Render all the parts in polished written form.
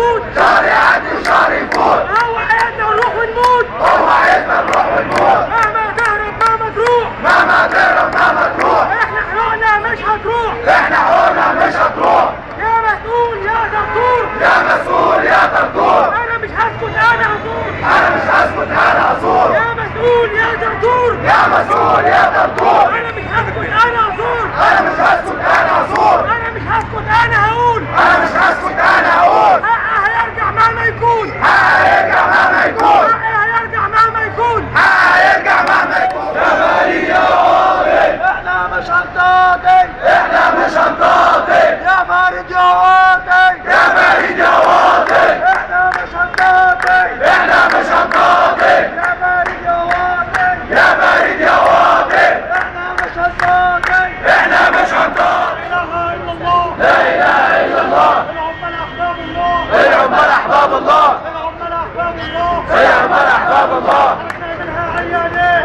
يفوت، شهر يعدي وشهر يفوت، هو عيدنا نروح ونموت، هو عايزنا نروح ونموت، مهما تهرب مهما تروح، مهما تهرب مهما تروح، احنا حقوقنا مش هتروح، احنا حقوقنا مش هتروح. يا مسؤول يا دكتور، يا مسؤول يا دكتور، انا مش هسكت انا هزور، انا مش هسكت انا هزور. يا مسؤول يا دكتور، يا مسؤول يا دكتور، انا مش هسكت انا هزور، انا مش هسكت انا هزور، انا مش هسكت انا هقول، انا مش هسكت انا هقول. حقها هيرجع مهما يكون، حقها هيرجع مهما يكون، حقها هيرجع مهما يكون، حقها هيرجع مهما يكون. يا فريد يا واطن، احنا مش هنطاطي، احنا مش هنطاطي. يا فريد يا واطي، يا فريد يا واطن، احنا مش هنطاطي، احنا مش هنطاطي. يا فريد يا واطي، يا فريد يا واطن، احنا مش هنطاطي، احنا مش هنطاطي. لا اله الا الله، لا اله الا الله. العمال احباب الله، العمال احباب الله، العمال احباب الله، العمال احباب الله.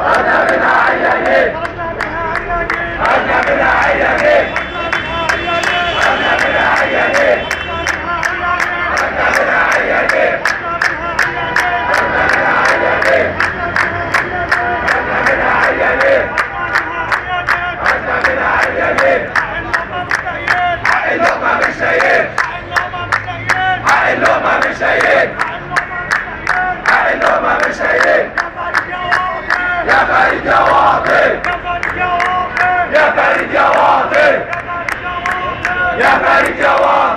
خرجنا منها عيانين، خرجنا منها عيانين، خرجنا منها عيانين، خرجنا منها عيانين، خرجنا منها عيانين، خرجنا منها عيانين، خرجنا منها عيانين، خرجنا منها عيانين، خرجنا منها عيانين. حق اللقمة مش لاقيين، حق اللقمة مش لاقيين، حق اللقمة مش لاقيين. يا فريد يا واطن، يا فريد يا واطن، يا فريد يا واطن.